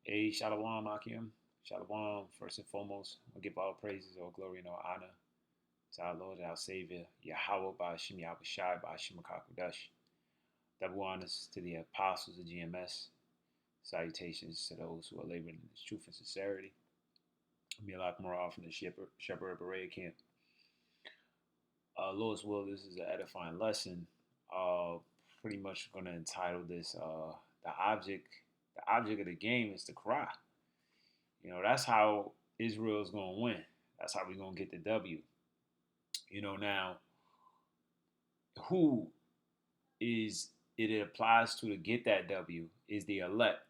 Hey, Shalom, Akim. Shalom, first and foremost, I give all praises, all glory, and all honor to our Lord, our Savior, Yahweh, Ba'ashim Yahushai, Ba'ashim Kakudash. Double honors to the apostles of GMS. Salutations to those who are laboring in truth and sincerity. Be a lot more often than Shepherd Beret Camp. Lord's will, this is an edifying lesson. Pretty much going to entitle this the object. The object of the game is to cry. That's how Israel is going to win. That's how we're going to get the W. Now, who is it applies to get that W is the elect.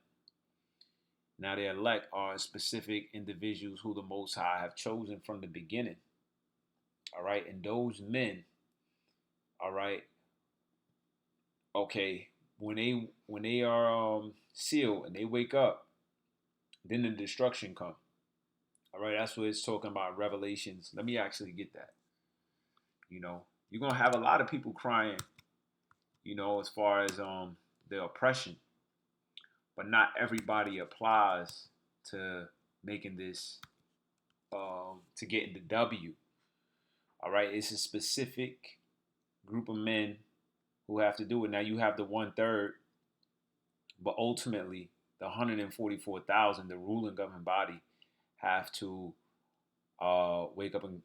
Now, the elect are specific individuals who the Most High have chosen from the beginning. All right. And those men, all right, okay, when they are sealed and they wake up, then the destruction comes. All right, that's what it's talking about. Revelations. Let me actually get that. You're gonna have a lot of people crying. As far as the oppression, but not everybody applies to making this to getting the W. All right, it's a specific group of men who have to do it. Now you have the 1/3, but ultimately the 144,000, the ruling governing body, have to wake up and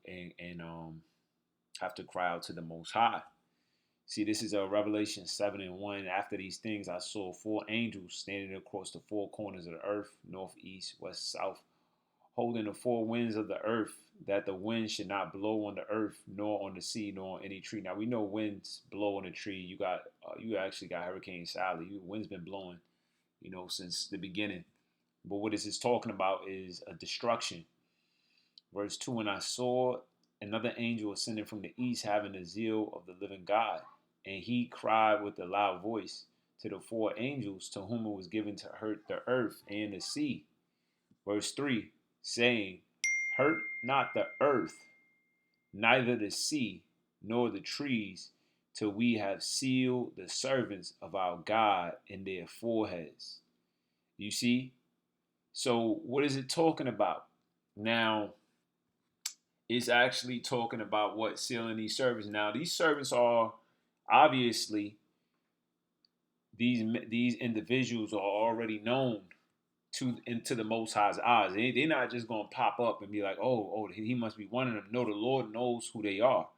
have to cry out to the Most High. See, this is a Revelation 7:1. After these things, I saw 4 angels standing across the 4 corners of the earth, north, east, west, south, holding the 4 winds of the earth, that the wind should not blow on the earth, nor on the sea, nor on any tree. Now we know winds blow on a tree. You actually got Hurricane Sally. Wind's been blowing, since the beginning. But what this is talking about is a destruction. Verse 2, and I saw another angel ascending from the east, having the zeal of the living God. And he cried with a loud voice to the 4 angels to whom it was given to hurt the earth and the sea. Verse 3, saying, hurt not the earth, neither the sea, nor the trees, till we have sealed the servants of our God in their foreheads. You see? So what is it talking about? Now, it's actually talking about what? Sealing these servants. Now, these servants are obviously, these individuals are already known into the Most High's eyes. They're not just going to pop up and be like, oh, he must be one of them. No, the Lord knows who they are.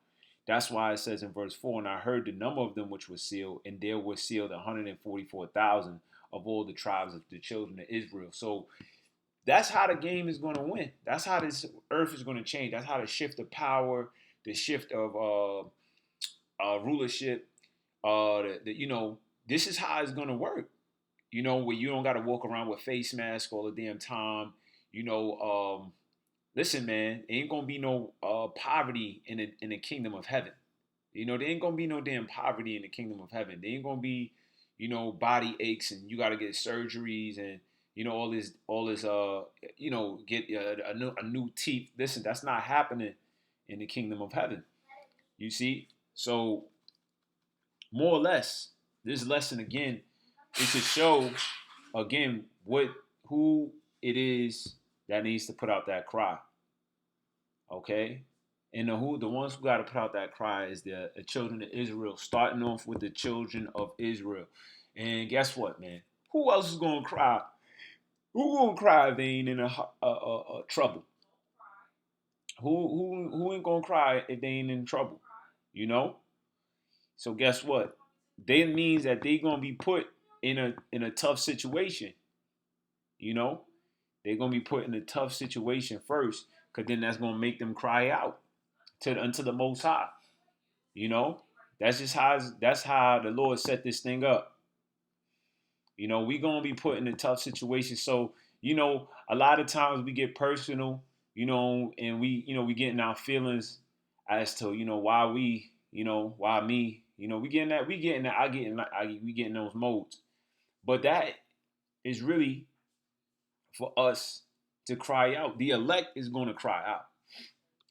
That's why it says in verse 4, and I heard the number of them which were sealed, and there were sealed 144,000 of all the tribes of the children of Israel. So that's how the game is going to win. That's how this earth is going to change. That's how the shift of power, the shift of rulership, this is how it's going to work. Where you don't got to walk around with face mask all the damn time. Listen, man, ain't gonna be no poverty in the kingdom of heaven. There ain't gonna be no damn poverty in the kingdom of heaven. There ain't gonna be, body aches and you got to get surgeries and all this get a new teeth. Listen, that's not happening in the kingdom of heaven. You see, so more or less, this lesson again is to show again who it is that needs to put out that cry. Okay? And the ones who got to put out that cry is the children of Israel, starting off with the children of Israel. And guess what, man? Who else is gonna cry? Who gonna cry if they ain't in a trouble? Who ain't gonna cry if they ain't in trouble? You know. So guess what? That means that they gonna be put in a tough situation. You know, they're gonna be put in a tough situation first, cause then that's gonna make them cry out unto the Most High. You know, that's how the Lord set this thing up. We gonna be put in a tough situation. So a lot of times we get personal, and we getting our feelings as to why why me, we getting those modes. But that is really for us to cry out. The elect is going to cry out.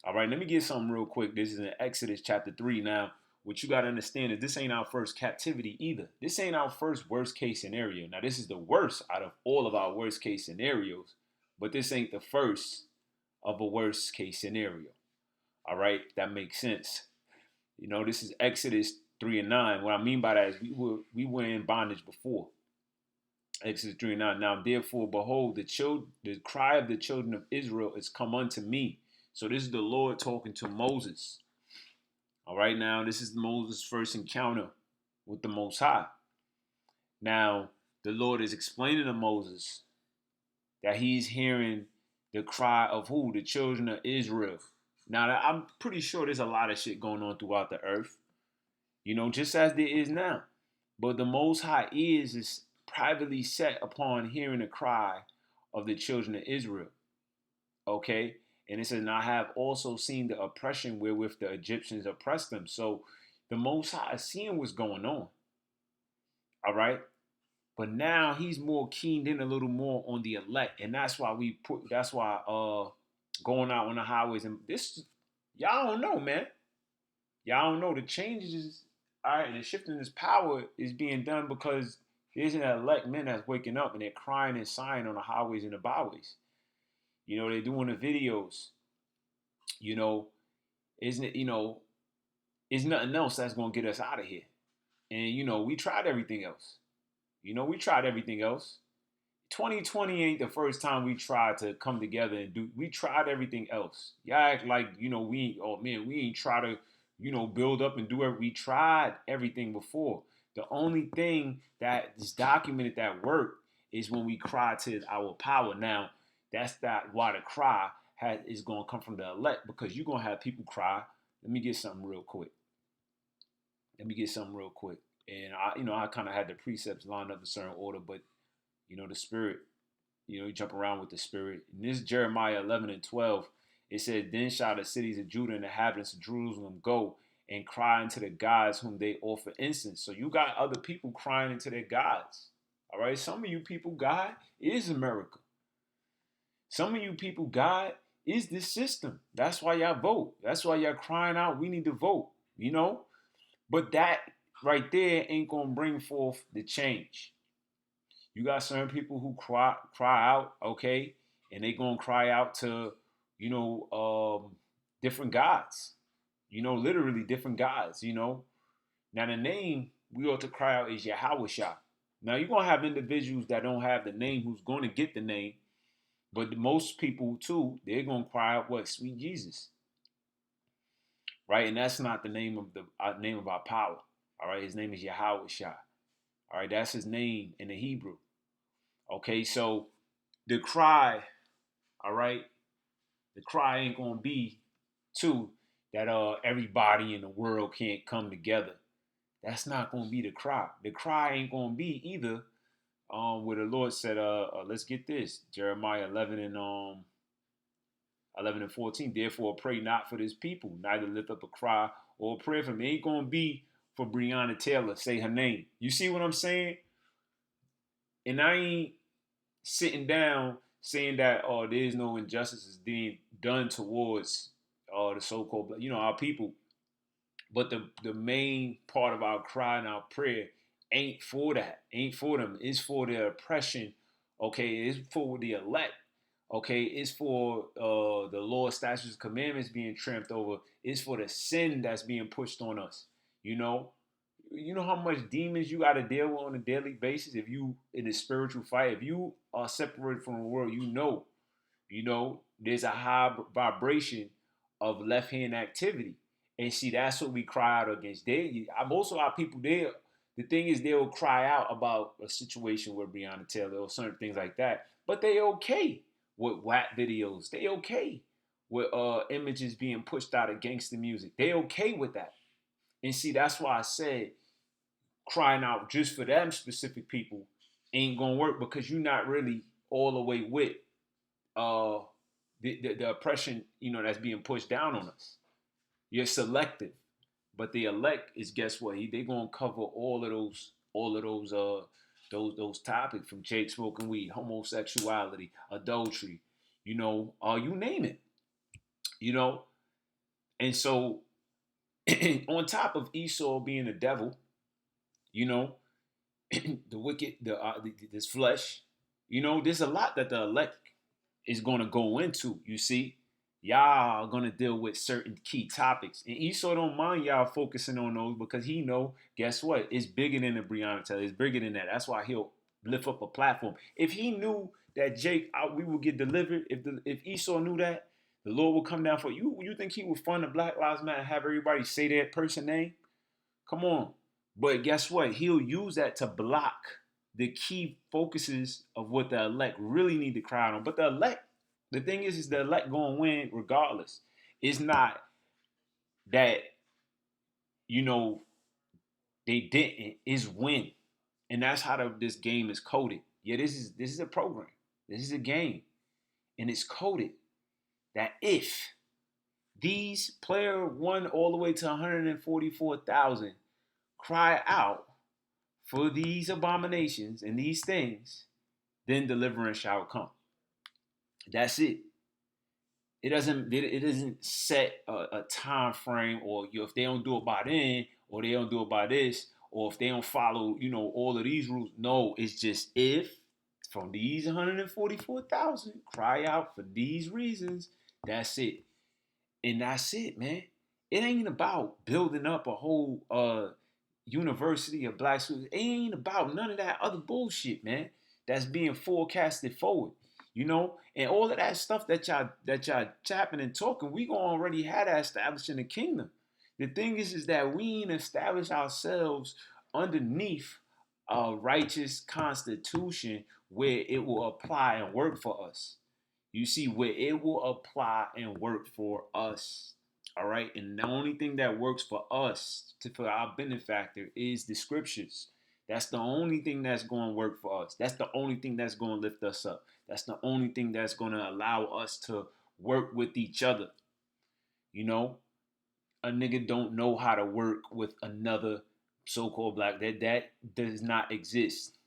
All right, let me get something real quick. This is in Exodus chapter 3. Now, what you got to understand is this ain't our first captivity either. This ain't our first worst case scenario. Now, this is the worst out of all of our worst case scenarios, but this ain't the first of a worst case scenario. All right, that makes sense. This is Exodus 3 and 9. What I mean by that is we were in bondage before. Exodus 3 and 9. Now, therefore, behold, the cry of the children of Israel is come unto me. So this is the Lord talking to Moses. All right, now this is Moses' first encounter with the Most High. Now, the Lord is explaining to Moses that he's hearing the cry of who? The children of Israel. Now, I'm pretty sure there's a lot of shit going on throughout the earth, just as there is now. But the Most High is privately set upon hearing the cry of the children of Israel. Okay? And it says, and I have also seen the oppression wherewith the Egyptians oppressed them. So the Most High is seeing what's going on. All right? But now he's more keened in a little more on the elect. And that's why going out on the highways and this, y'all don't know, man. Y'all don't know the changes, all right, and the shifting this power is being done because there's an elect men that's waking up and they're crying and sighing on the highways and the byways. They're doing the videos. Isn't it, it's nothing else that's going to get us out of here. And, we tried everything else. We tried everything else. 2020 ain't the first time we tried to come together and we tried everything else. Y'all act like, we ain't try to, build up and do it. We tried everything before. The only thing that is documented that worked is when we cry to our power. Now, that's why the cry is going to come from the elect, because you're going to have people cry. Let me get something real quick. And I kind of had the precepts lined up in a certain order, but the spirit, you jump around with the spirit. In this Jeremiah 11 and 12, it said, then shall the cities of Judah and the inhabitants of Jerusalem go and cry unto the gods whom they offer incense. So you got other people crying into their gods. All right. Some of you people, God is America. Some of you people, God is this system. That's why y'all vote. That's why y'all crying out, we need to vote, But that right there ain't going to bring forth the change. You got certain people who cry out, okay, and they gonna cry out to, different gods, literally different gods, Now the name we ought to cry out is Yahawashah. Now you're gonna have individuals that don't have the name who's gonna get the name, but most people too, they're gonna cry out what? Sweet Jesus, right? And that's not the name of name of our power. All right, his name is Yahawashah. All right, that's his name in the Hebrew. Okay, so the cry, all right, the cry ain't gonna be too that everybody in the world can't come together. That's not gonna be the cry. The cry ain't gonna be either where the Lord said, let's get this, Jeremiah 11 and 14. Therefore, pray not for this people, neither lift up a cry or a prayer for me. It ain't gonna be for Breonna Taylor. Say her name. You see what I'm saying? And I ain't sitting down saying that there's no injustices being done towards the so-called our people, but the main part of our cry and our prayer ain't for that, ain't for them. It's for the oppression. Okay, it's for the elect. Okay, it's for the Lord's statutes, commandments being tramped over. It's for the sin that's being pushed on us. You know how much demons you got to deal with on a daily basis if you in a spiritual fight. If you are separated from the world, there's a high vibration of left hand activity. And see, that's what we cry out against. Most of our people there, the thing is, they'll cry out about a situation where Breonna Taylor or certain things like that, but they okay with whack videos. They okay with images being pushed out of gangster music. They okay with that. And see, that's why I said crying out just for them specific people ain't gonna work, because you're not really all the way with the oppression that's being pushed down on us. You're selective, but the elect is, guess what? They gonna cover all of those topics, from Jake smoking weed, homosexuality, adultery, you name it, and so On top of Esau being the devil, you know, the wicked, this flesh, there's a lot that the elect is going to go into. You see, y'all are going to deal with certain key topics, and Esau don't mind y'all focusing on those because he know, guess what? It's bigger than the Breonna Taylor. It's bigger than that. That's why he'll lift up a platform. If he knew that we would get delivered, if Esau knew that the Lord will come down for you, you think he would fund the Black Lives Matter and have everybody say that person name? Come on. But guess what? He'll use that to block the key focuses of what the elect really need to cry on. But the elect, the thing is the elect going to win regardless. It's not that, you know, they didn't. It's win. And that's how this game is coded. Yeah, this is a program. This is a game. And it's coded that if these player 1 all the way to 144,000 cry out for these abominations and these things, then deliverance shall come. That's it. It doesn't set a time frame, or if they don't do it by then, or they don't do it by this, or if they don't follow, all of these rules. No, it's just if from these 144,000 cry out for these reasons, that's it. And that's it, man. It ain't about building up a whole university of black students. It ain't about none of that other bullshit, man. That's being forecasted forward, and all of that stuff that y'all tapping and talking. We gonna already had that established in the kingdom. The thing is that we ain't established ourselves underneath a righteous constitution where it will apply and work for us. You see, where it will apply and work for us. All right. And the only thing that works for us, for our benefactor, is the scriptures. That's the only thing that's going to work for us. That's the only thing that's going to lift us up. That's the only thing that's going to allow us to work with each other. A nigga don't know how to work with another so-called black. That does not exist.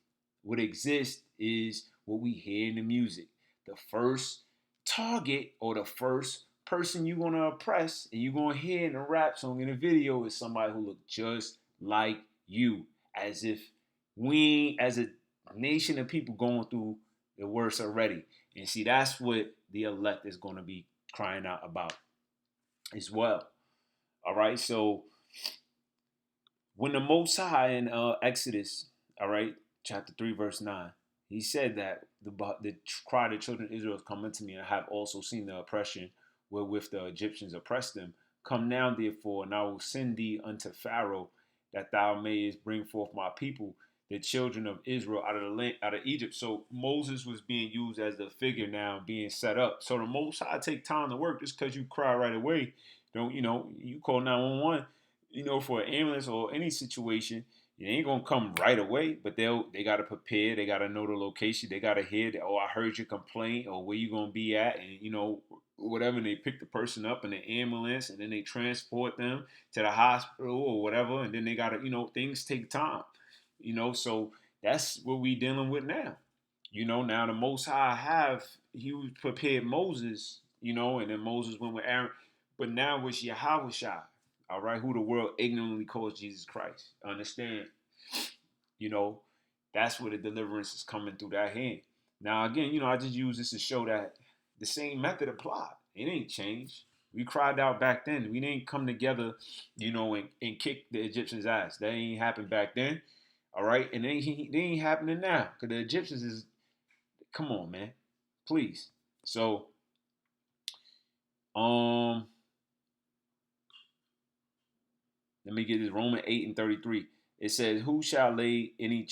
What exists is what we hear in the music. The first target, or the first person you're gonna oppress and you're gonna hear in a rap song, in a video, is somebody who look just like you, as if we, as a nation of people, going through the worst already. And see, that's what the elect is gonna be crying out about as well. All right, so when the Most High in Exodus, all right, chapter 3, verse 9, he said that the cry of the children of Israel has come unto me, and I have also seen the oppression wherewith the Egyptians oppressed them. Come now, therefore, and I will send thee unto Pharaoh, that thou mayest bring forth my people, the children of Israel, out of the land, out of Egypt. So Moses was being used as the figure now, being set up. So the Most High take time to work. Just because you cry right away, don't you call 911, for an ambulance or any situation. It ain't gonna come right away, but they gotta prepare. They gotta know the location. They gotta hear that. Oh, I heard your complaint, or where you gonna be at, and whatever. And they pick the person up in the ambulance, and then they transport them to the hospital or whatever. And then they gotta, things take time. So that's what we dealing with now. Now the Most High he prepared Moses, and then Moses went with Aaron, but now it's Yahweh, all right, who the world ignorantly calls Jesus Christ. Understand? That's where the deliverance is coming through that hand. Now, again, I just use this to show that the same method applied. It ain't changed. We cried out back then. We didn't come together, and kick the Egyptians' ass. That ain't happened back then. All right? And they ain't happening now. Because the Egyptians is, come on, man. Please. So, let me get this. Romans 8:33. It says, "Who shall lay anything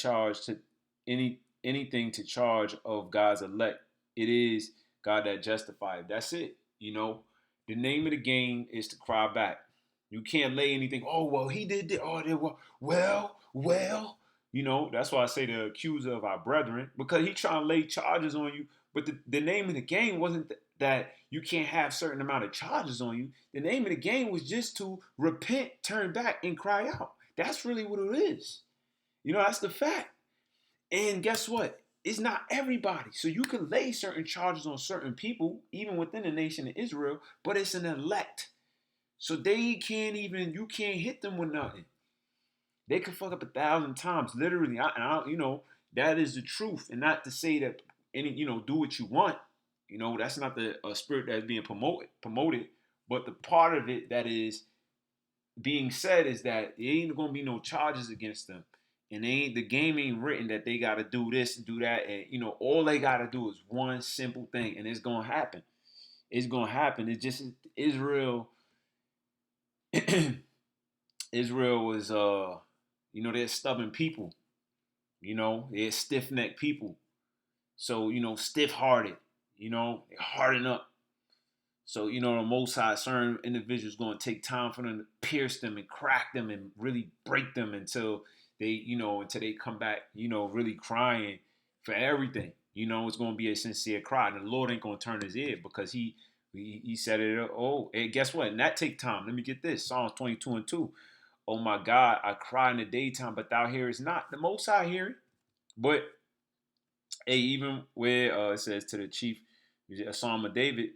to charge of God's elect? It is God that justifies." That's it. The name of the game is to cry back. You can't lay anything. Oh well, he did that. Oh, they were well. That's why I say the accuser of our brethren, because he trying to lay charges on you. But the name of the game wasn't that you can't have certain amount of charges on you. The name of the game was just to repent, turn back, and cry out. That's really what it is. That's the fact. And guess what? It's not everybody. So you can lay certain charges on certain people, even within the nation of Israel, but it's an elect. So they can't even, you can't hit them with nothing. They can fuck up 1,000 times, literally. That is the truth. And not to say that do what you want. That's not the spirit that's being promoted. But the part of it that is being said is that there ain't gonna be no charges against them. And the game ain't written that they gotta do this and do that. And all they gotta do is one simple thing, and it's gonna happen. It's gonna happen. It's just Israel. Israel was they're stubborn people. They're stiff necked people. So, stiff hearted, they harden up. So, the Most High, certain individuals going to take time for them to pierce them and crack them and really break them until they come back, really crying for everything. It's going to be a sincere cry. And the Lord ain't going to turn his ear because he said it. Oh, and guess what? And that take time. Let me get this. Psalms 22:2. Oh my God, I cry in the daytime, but thou hearest not. The Most High hearing. But hey, even where it says to the chief, a Psalm of David,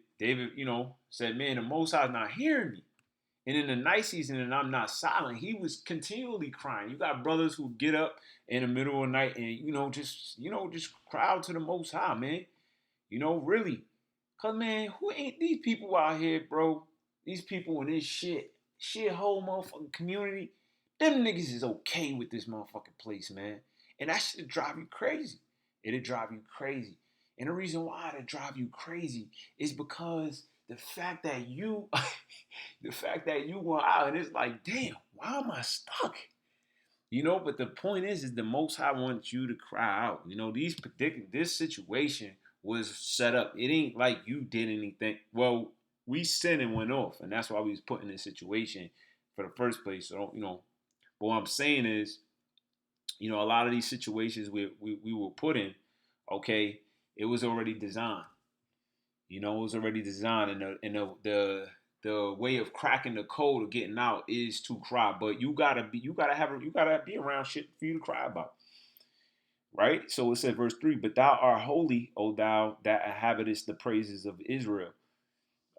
said, man, the Most High is not hearing me. And in the night season, and I'm not silent, he was continually crying. You got brothers who get up in the middle of the night and, just cry out to the Most High, man. Really. Because, man, who ain't these people out here, bro? These people in this shit whole motherfucking community. Them niggas is okay with this motherfucking place, man. And that shit drive you crazy. It'll drive you crazy. And the reason why it'll drive you crazy is because the fact that you went out and it's like, damn, why am I stuck? But the point is the Most High wants you to cry out. This situation was set up. It ain't like you did anything. Well, we sinned and went off, and that's why we was put in this situation for the first place. So, but what I'm saying is, a lot of these situations we were put in, okay, it was already designed. It was already designed, and the way of cracking the code of getting out is to cry. But you gotta be around shit for you to cry about. Right? So it said verse 3, but thou art holy, O thou that inhabitest the praises of Israel.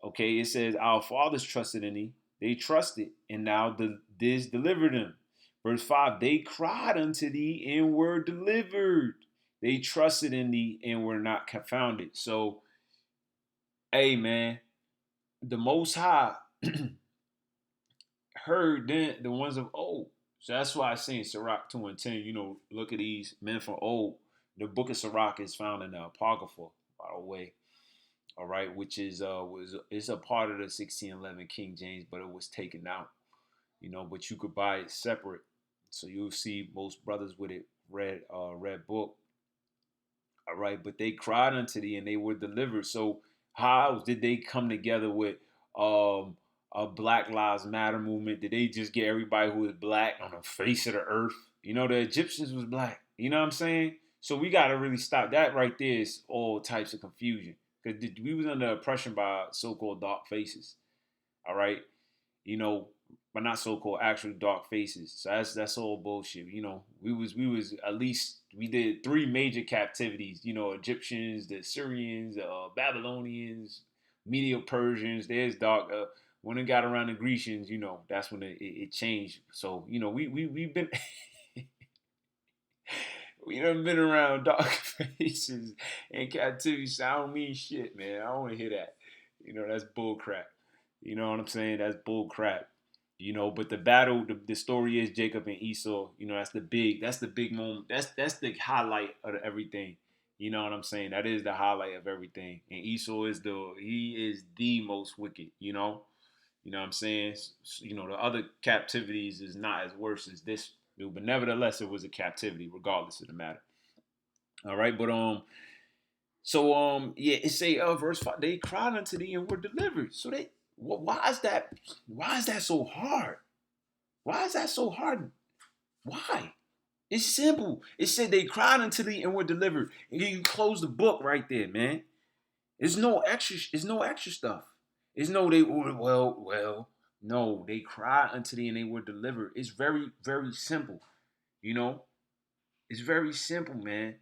Okay, it says, our fathers trusted in thee. They trusted, and now didst deliver them. Verse 5, they cried unto thee and were delivered. They trusted in thee and were not confounded. So, hey, man, the Most High heard the ones of old. So that's why I say in Sirach 2:10, look at these men from old. The book of Sirach is found in the Apocrypha, by the way. All right, which is it's a part of the 1611 King James, but it was taken out. But you could buy it separate. So you'll see most brothers with it read book. All right, but they cried unto thee and they were delivered. So how did they come together with a Black Lives Matter movement? Did they just get everybody who is black on the face of the earth? The Egyptians was black. You know what I'm saying? So we got to really stop. That right there is all types of confusion. Because we was under oppression by so-called dark faces. All right? But not so-called actual dark faces. So that's all bullshit. We was at least, we did 3 major captivities. Egyptians, the Syrians, Babylonians, Medo-Persians. There's dark. When it got around the Grecians, that's when it changed. So we've been we done been around dark faces and captivity. So I don't mean shit, man. I don't want to hear that. That's bull crap. You know what I'm saying? That's bull crap. But the battle, the story is Jacob and Esau. That's the big moment. That's the highlight of everything. You know what I'm saying? That is the highlight of everything. And Esau is the most wicked. You know what I'm saying? The other captivities is not as worse as this. But nevertheless, it was a captivity, regardless of the matter. All right, but yeah, it say verse 5, they cried unto thee and were delivered. So why is that? Why is that so hard? Why is that so hard? Why? It's simple. It said they cried unto thee and were delivered. And you close the book right there, man. There's no extra. There's no extra stuff. There's no they well. No, they cried unto thee and they were delivered. It's very, very simple. It's very simple, man.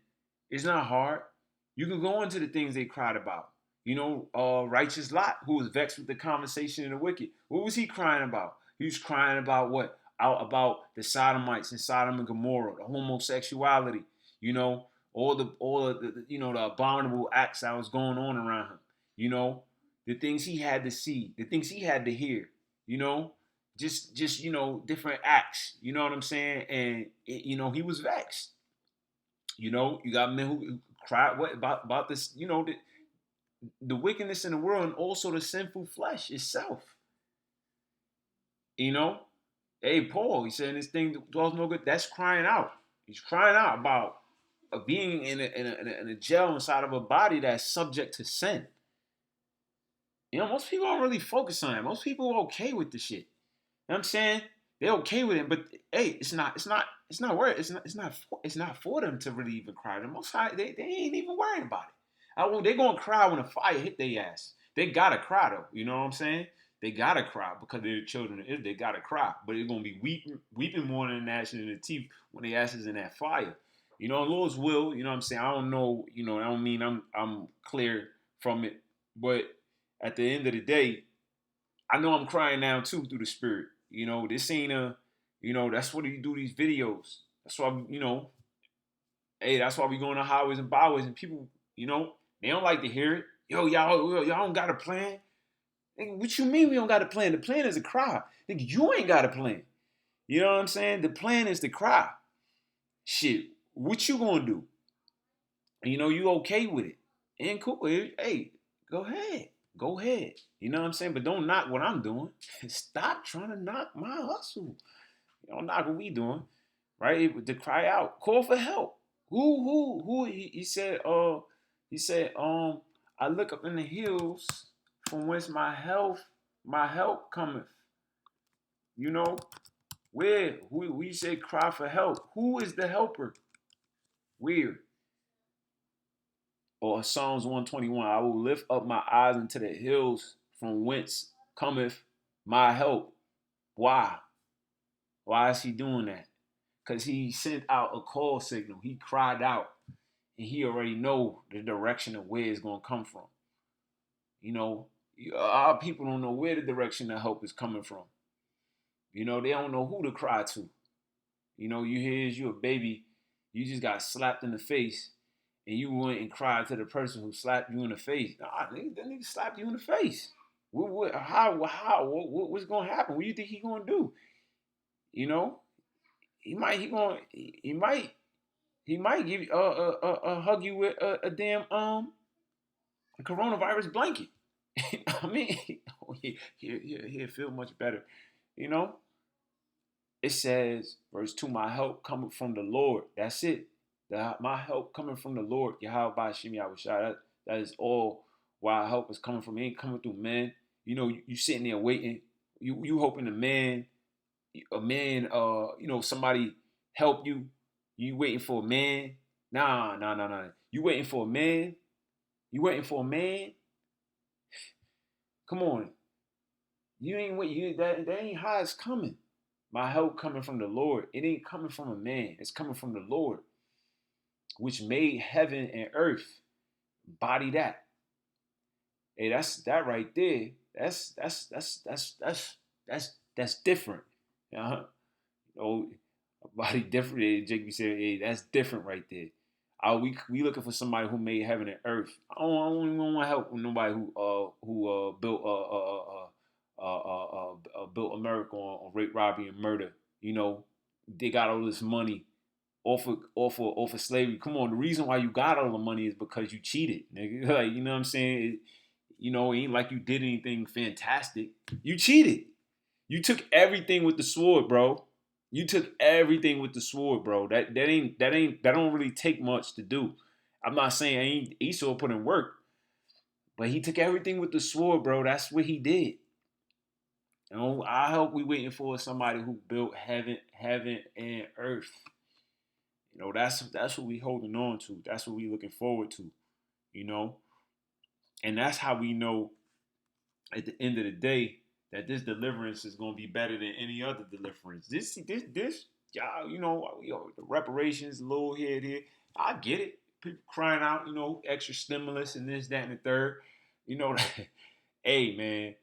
It's not hard. You can go into the things they cried about. Righteous Lot, who was vexed with the conversation of the wicked. What was he crying about? He was crying about what? Out about the Sodomites and Sodom and Gomorrah, the homosexuality, the abominable acts that was going on around him, the things he had to see, the things he had to hear, you know, just different acts, you know what I'm saying? And he was vexed. You got men who cry what about this, the wickedness in the world and also the sinful flesh itself. Hey, Paul, he said this thing dwells no good. That's crying out. He's crying out about being in a jail inside of a body that's subject to sin. Most people don't really focus on it. Most people are okay with the shit. You know what I'm saying? They're okay with it, but hey, it's not worth. It's not for them to really even cry. The Most High, they ain't even worrying about it. They gonna cry when the fire hit their ass. They gotta cry though. You know what I'm saying? They gotta cry because they're the children of Israel. They gotta cry, but they're gonna be weeping more than gnashing in the teeth when their ass is in that fire. Lord's will. You know what I'm saying? I don't know. I don't mean I'm clear from it, but at the end of the day, I know I'm crying now too through the Spirit. This ain't that's what you do these videos. That's why, hey, that's why we go on the highways and byways and people, they don't like to hear it. Y'all don't got a plan. Nigga, what you mean we don't got a plan? The plan is to cry. Nigga, you ain't got a plan. You know what I'm saying? The plan is to cry. Shit, what you gonna do? You okay with it. And cool. Hey, go ahead. Go ahead. You know what I'm saying? But don't knock what I'm doing. Stop trying to knock my hustle. Don't knock what we doing. Right? To cry out. Call for help. Who he said, I look up in the hills from whence my help cometh. Where? We say cry for help. Who is the helper? Where? Or Psalms 121, I will lift up my eyes into the hills from whence cometh my help. Why? Why is he doing that? Because he sent out a call signal. He cried out. And he already know the direction of where it's going to come from. Our people don't know where the direction of help is coming from. They don't know who to cry to. You hear you a baby, you just got slapped in the face, and you went and cried to the person who slapped you in the face. Nah, that nigga slapped you in the face. What's gonna happen? What do you think he gonna do? He might give you hug you with a damn coronavirus blanket. I mean, he'll feel much better. It says, verse 2, my help coming from the Lord. That's it. My help coming from the Lord. Yahweh Bashim Yahushua. That is all why our help is coming from. It ain't coming through men. You sitting there waiting. You hoping a man, somebody help you. You waiting for a man. Nah. You waiting for a man. You waiting for a man. Come on. You ain't waiting. That ain't how it's coming. My help coming from the Lord. It ain't coming from a man. It's coming from the Lord, which made heaven and earth. Body that. Hey, that right there. That's different. Body different. Jake said, hey, that's different right there. We looking for somebody who made heaven and earth. I don't even want to help with nobody who built built America on rape, robbery, and murder. They got all this money off of slavery. Come on, the reason why you got all the money is because you cheated, nigga. Like, you know what I'm saying? It ain't like you did anything fantastic. You cheated. You took everything with the sword, bro. You took everything with the sword, bro. That don't really take much to do. I'm not saying Esau put in work, but he took everything with the sword, bro. That's what he did. I hope we waiting for somebody who built heaven and earth. That's what we holding on to. That's what we looking forward to. And that's how we know at the end of the day that this deliverance is going to be better than any other deliverance. This, y'all, the reparations, a little here. I get it. People crying out, extra stimulus and this, that, and the third. You know, hey man,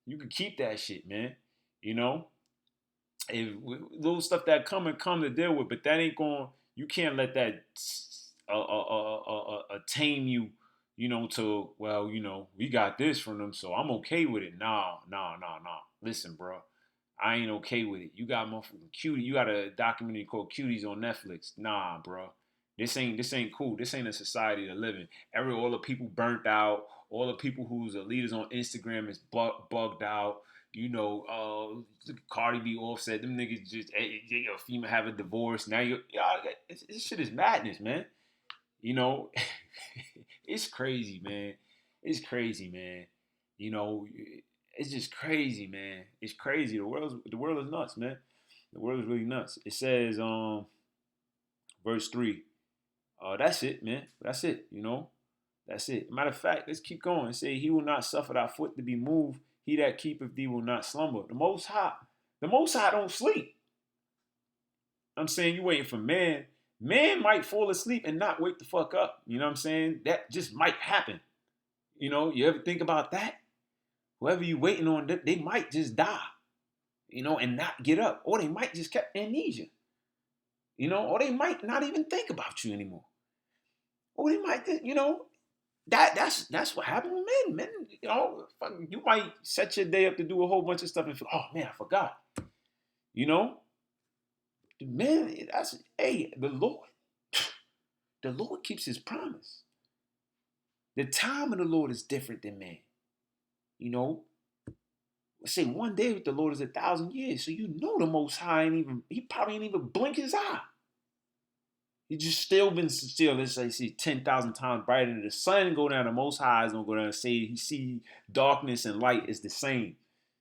you can keep that shit, man. You know, if little stuff that come to deal with, but that ain't going. You can't let that tame you. You know, to well, you know, we got this from them, so I'm okay with it. Nah, nah, nah, nah. Listen, bro, I ain't okay with it. You got motherfucking cutie. You got a documentary called Cuties on Netflix. Nah, bro. This ain't cool. This ain't a society to live in. All the people burnt out. All the people who's the leaders on Instagram is bugged out. You know, Cardi B, Offset, them niggas just a female have a divorce. Now this shit is madness, man. You know, it's crazy, man. It's crazy, man. You know, it's just crazy, man. It's crazy. The world is nuts, man. The world is really nuts. It says, verse 3. That's it, man. That's it. You know, that's it. Matter of fact, let's keep going. It say, He will not suffer thy foot to be moved. He that keepeth thee will not slumber. The Most High don't sleep. I'm saying you waiting for man. Man might fall asleep and not wake the fuck up. You know what I'm saying? That just might happen. You know, you ever think about that? Whoever you waiting on, they might just die. You know, and not get up, or they might just get amnesia. You know, or they might not even think about you anymore. Or they might, you know, that's what happened with men. Men, you know, you might set your day up to do a whole bunch of stuff and feel, oh man, I forgot. You know, man, that's hey, the Lord keeps His promise. The time of the Lord is different than man. You know, say one day with the Lord is 1,000 years. So you know the Most High he probably ain't even blink his eye. He just still been still. Let's say 10,000 times brighter than the sun. Go down. The Most High is gonna go down and say He see darkness and light is the same.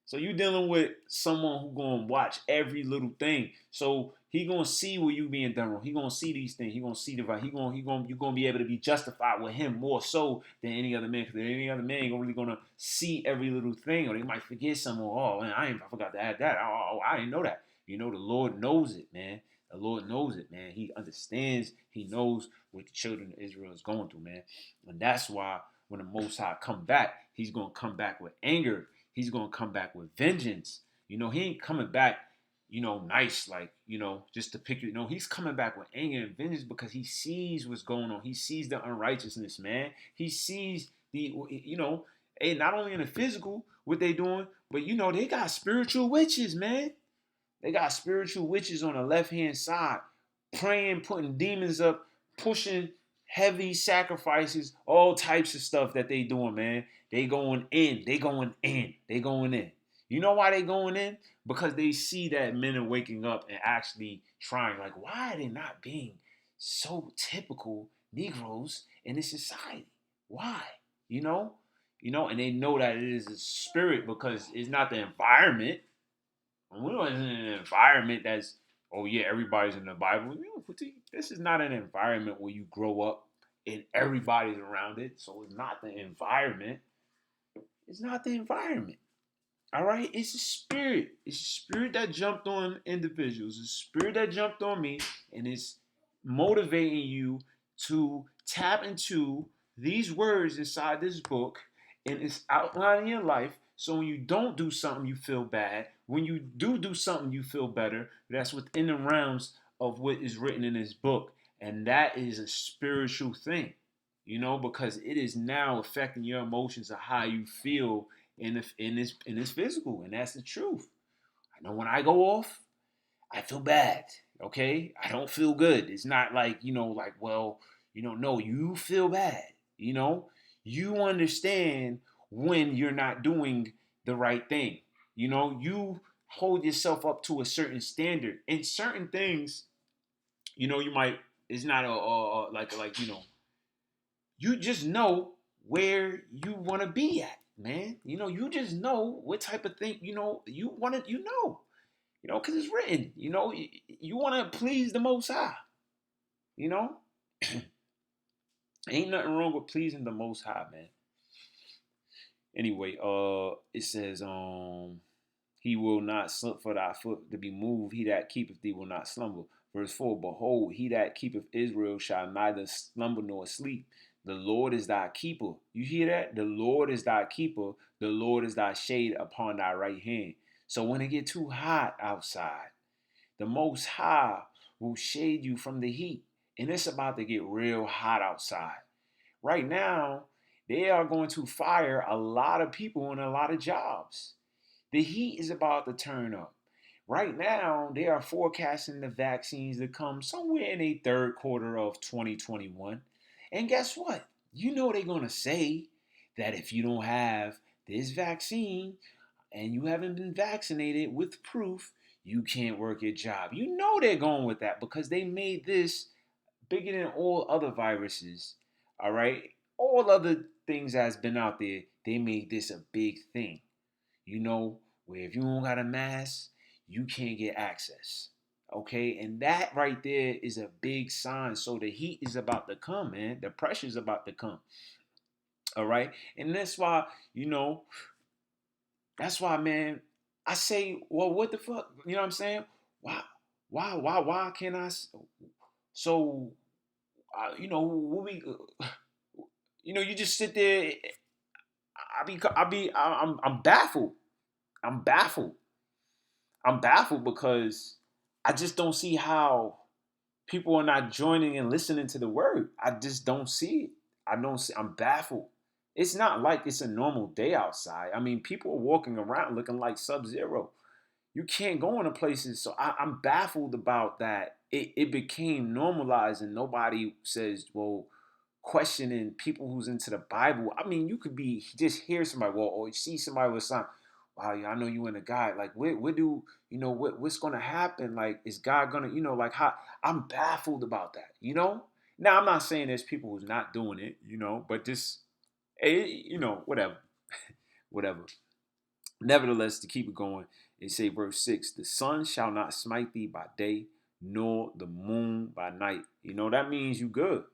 So you dealing with someone who gonna watch every little thing. So He gonna see where you being done wrong. He gonna see these things. He gonna see the right. You gonna be able to be justified with Him more so than any other man. Because any other man ain't really gonna see every little thing, or they might forget something. Oh man, I forgot to add that. I didn't know that. You know the Lord knows it, man. The Lord knows it, man. He understands. He knows what the children of Israel is going through, man. And that's why when the Most High come back, He's gonna come back with anger. He's gonna come back with vengeance. You know, He ain't coming back, you know, nice, like, you know, just to pick you. No, He's coming back with anger and vengeance because He sees what's going on. He sees the unrighteousness, man. He sees you know, and not only in the physical, what they doing, but you know, they got spiritual witches, man. They got spiritual witches on the left-hand side, praying, putting demons up, pushing heavy sacrifices, all types of stuff that they doing, man. They going in. They going in. They going in. You know why they going in? Because they see that men are waking up and actually trying. Like, why are they not being so typical Negroes in this society? Why? You know? You know, and they know that it is a spirit because it's not the environment. We don't in an environment that's, oh yeah, everybody's in the Bible. This is not an environment where you grow up and everybody's around it. So it's not the environment. It's not the environment. All right, it's a spirit. It's a spirit that jumped on individuals. It's a spirit that jumped on me, and it's motivating you to tap into these words inside this book, and it's outlining your life. So when you don't do something, you feel bad. When you do something, you feel better. That's within the realms of what is written in this book, and that is a spiritual thing, you know, because it is now affecting your emotions of how you feel in this physical, and that's the truth. I know when I go off, I feel bad. Okay, I don't feel good. It's not like, you know, like, well, you know, no, you feel bad. You know, you understand when you're not doing the right thing. You know, you hold yourself up to a certain standard, and certain things, you know, you might. It's not like you know, you just know where you want to be at, man. You know, you just know what type of thing, you know, you want to, you know, because it's written, you know, you want to please the Most High, you know. Ain't nothing wrong with pleasing the Most High, man. Anyway, it says, he will not slip for thy foot to be moved. He that keepeth thee will not slumber. Verse 4, behold, he that keepeth Israel shall neither slumber nor sleep. The Lord is thy keeper. You hear that? The Lord is thy keeper. The Lord is thy shade upon thy right hand. So when it get too hot outside, the Most High will shade you from the heat. And it's about to get real hot outside. Right now, they are going to fire a lot of people in a lot of jobs. The heat is about to turn up. Right now, they are forecasting the vaccines to come somewhere in the third quarter of 2021. And guess what? You know they're going to say that if you don't have this vaccine and you haven't been vaccinated with proof, you can't work your job. You know they're going with that because they made this bigger than all other viruses. All right? All other things that's been out there, they made this a big thing. You know, where if you don't got a mask, you can't get access. Okay, and that right there is a big sign. So the heat is about to come, man. The pressure is about to come. All right, and that's why, that's why, man. I say, well, what the fuck? You know what I'm saying? Why, why can't I? So, what we, you just sit there. I'm baffled. I'm baffled. I'm baffled because I just don't see how people are not joining and listening to the word. I just don't see it. I don't see. I'm baffled. It's not like it's a normal day outside. I mean, people are walking around looking like Sub-Zero. You can't go into places. So I'm baffled about that. It became normalized and nobody says, well, questioning people who's into the Bible. I mean, you could be just hear somebody, well, or you see somebody with something. Wow, I know you in a guy. Like, what do what's gonna happen? Like, is God gonna, like how I'm. About that. Now I'm not saying there's people who's not doing it, but just whatever. Whatever. Nevertheless, to keep it going, it say verse 6, the sun shall not smite thee by day, nor the moon by night. That means you good.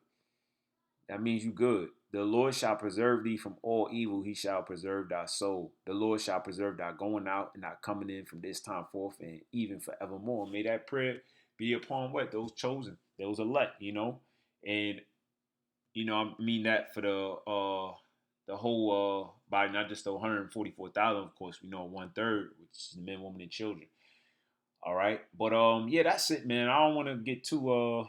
That means you good. The Lord shall preserve thee from all evil. He shall preserve thy soul. The Lord shall preserve thy going out and thy coming in from this time forth and even forevermore. May that prayer be upon what? Those chosen, those elect, And, I mean that for the whole body, not just the 144,000, of course, we know 1/3, which is men, women, and children. All right. But yeah, that's it, man. I don't want to get too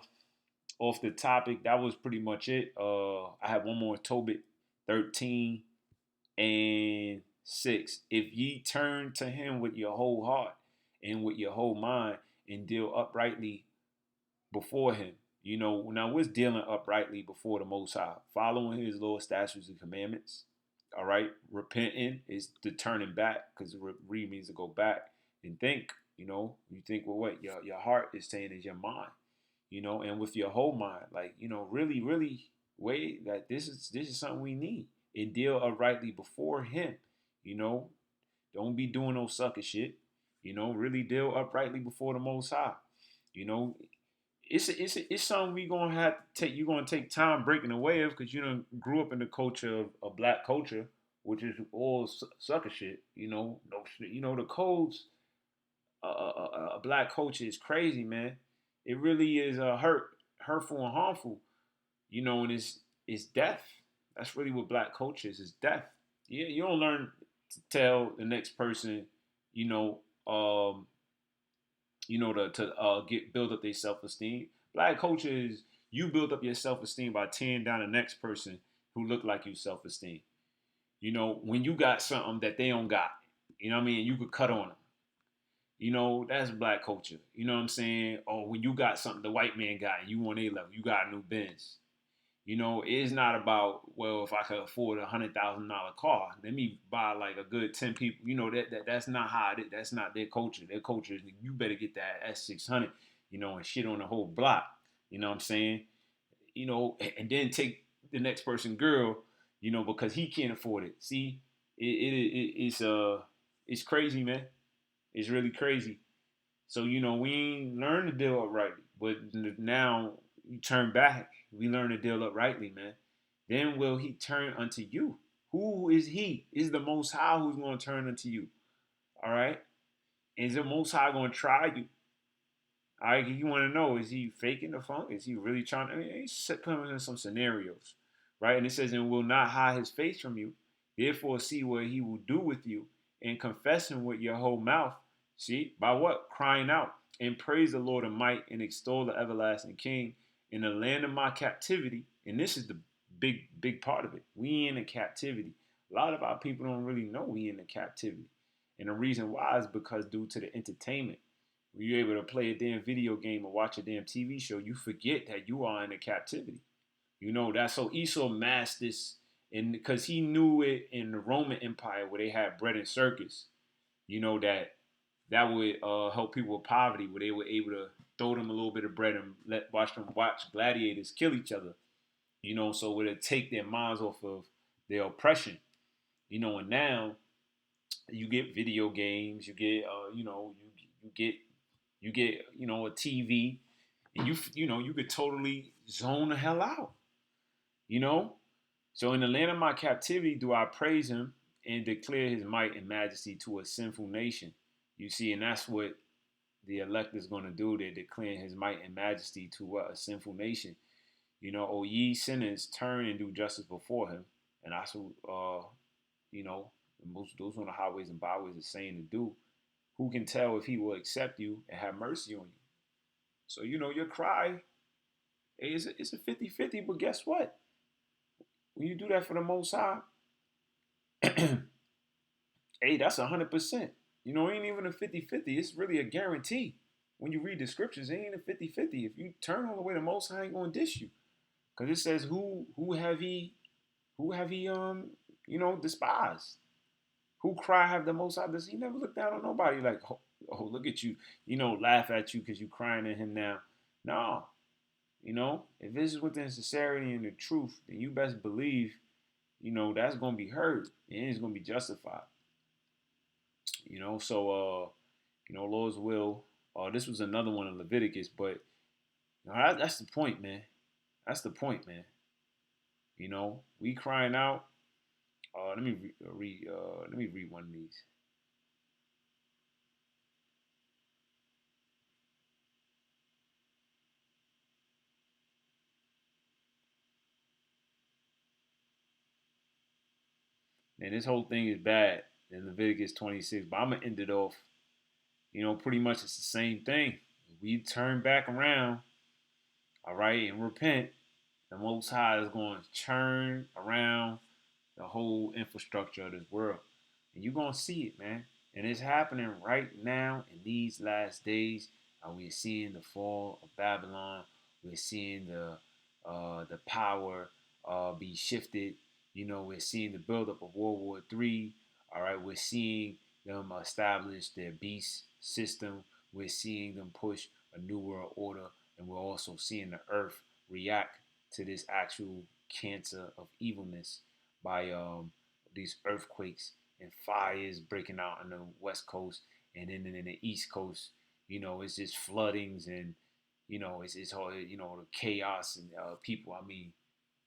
off the topic. That was pretty much it. I have one more, Tobit 13 and 6. If ye turn to him with your whole heart and with your whole mind and deal uprightly before him. Now what's dealing uprightly before the Most High? Following his Lord's statutes and commandments. All right. Repenting is the turning back because read means to go back and think. You think, well, what your heart is saying is your mind. And with your whole mind, like, really, really weigh that this is something we need and deal uprightly before him. You know, don't be doing no sucker shit. Really deal uprightly before the Most High. You know, it's something we gonna have to take. You're gonna take time breaking away of because grew up in the culture of black culture, which is all sucker shit. No, the codes. A black culture is crazy, man. It really is hurtful and harmful. And it's death. That's really what black culture is death. Yeah, you don't learn to tell the next person, you know, um, to get build up their self esteem. Black culture is you build up your self esteem by tearing down the next person who look like you self esteem. When you got something that they don't got, you know what I mean. You could cut on them. That's black culture. You know what I'm saying? Or when you got something the white man got and you on A level, you got a new Benz. It's not about, well, if I could afford $100,000 car, let me buy like a good 10 people. That's not how it is. That's not their culture. Their culture is you better get that S600, and shit on the whole block. You know what I'm saying? And then take the next person girl, because he can't afford it. See, it's crazy, man. It's really crazy. So, we ain't learn to deal uprightly. But now you turn back. We learn to deal uprightly, man. Then will he turn unto you? Who is he? Is the Most High who's going to turn unto you? All right? Is the Most High going to try you? All right? You want to know, is he faking the funk? Is he really trying to? He's putting in some scenarios. right? And it says, and will not hide his face from you. Therefore, see what he will do with you, and confessing with your whole mouth. See, by what? Crying out and praise the Lord of might and extol the everlasting King in the land of my captivity. And this is the big part of it. We in a captivity. A lot of our people don't really know we in a captivity. And the reason why is because due to the entertainment. When you're able to play a damn video game or watch a damn TV show, you forget that you are in a captivity. You know, that's so Esau masked this, and because he knew it in the Roman Empire where they had bread and circus, you know, that would help people with poverty, where they were able to throw them a little bit of bread and watch them watch gladiators kill each other. You know, so it would take their minds off of their oppression. You know, and now you get video games, you get you get a TV, and you could totally zone the hell out. You know, so in the land of my captivity do I praise him and declare his might and majesty to a sinful nation. You see, and that's what the elect is going to do. They're declaring his might and majesty to what? A sinful nation. You know, O ye sinners, turn and do justice before him. And that's what, you know, most those on the highways and byways are saying to do. Who can tell if he will accept you and have mercy on you? So, you know, your cry, hey, it's a 50-50, but guess what? When you do that for the Most High, hey, that's 100%. You know, it ain't even a 50-50. It's really a guarantee. When you read the scriptures, it ain't a 50-50. If you turn all the way, the Most High ain't gonna dish you. Because it says, who have he despised? Who cry have the Most High? Does he never look down on nobody like, look at you, laugh at you because you crying at him now? No. You know, if this is within sincerity and the truth, then you best believe, that's gonna be heard and it's gonna be justified. Lord's will. This was another one in Leviticus, but that's the point, man. That's the point, man. We crying out. Let me read one of these. Man, this whole thing is bad in Leviticus 26, but I'm gonna end it off. Pretty much it's the same thing. We turn back around, all right, and repent. The Most High is going to turn around the whole infrastructure of this world. And you're going to see it, man. And it's happening right now in these last days. We're seeing the fall of Babylon. We're seeing the power be shifted. We're seeing the buildup of World War III. All right, we're seeing them establish their beast system. We're seeing them push a new world order. And we're also seeing the earth react to this actual cancer of evilness by these earthquakes and fires breaking out on the west coast, and then in the east coast, it's just floodings, and it's all the chaos and people. I mean,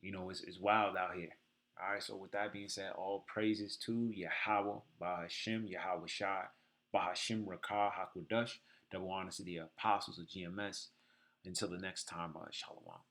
it's wild out here. All right, so with that being said, all praises to Yahweh, Bahashim, Yahweh Shai, Bahashim Rakah Hakudash, double honors to the apostles of GMS. Until the next time, Shalom.